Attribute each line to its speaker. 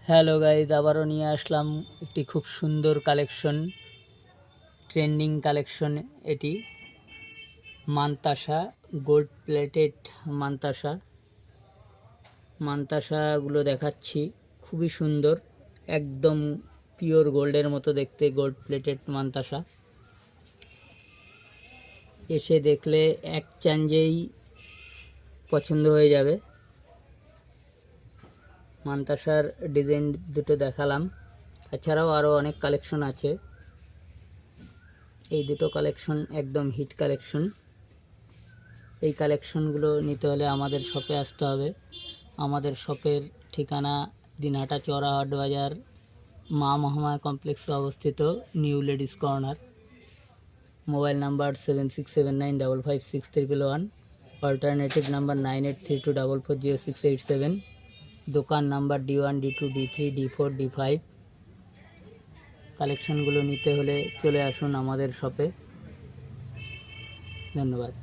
Speaker 1: Hello guys, আবারও নিয়ে আসলাম একটি খুব সুন্দর কালেকশন, ট্রেন্ডিং কালেকশন। এটি মানতাসা, গোল্ড প্লেটেড মানতাসা। মানতাসাগুলো দেখাচ্ছি, খুবই সুন্দর, একদম পিওর গোল্ডের মতো দেখতে গোল্ড প্লেটেড মানতাসা। এসে দেখলে এক চাঞ্জেই পছন্দ হয়ে যাবে। মানতাসার ডিজাইন দুটো দেখালাম, এছাড়াও আরও অনেক কালেকশন আছে। এই দুটো কালেকশন একদম হিট কালেকশন। এই কালেকশনগুলো নিতে হলে আমাদের শপে আসতে হবে। আমাদের শপের ঠিকানা দিনহাটা চৌরা হাট বাজার, মা মহামায়া কমপ্লেক্সে অবস্থিত, new ladies corner. Mobile number 7679556311, alternative number 9832440687। দোকান number D1 D2 D3 D4 D5। কালেকশনগুলো নিতে হলে চলে আসুন আমাদের শপে। ধন্যবাদ।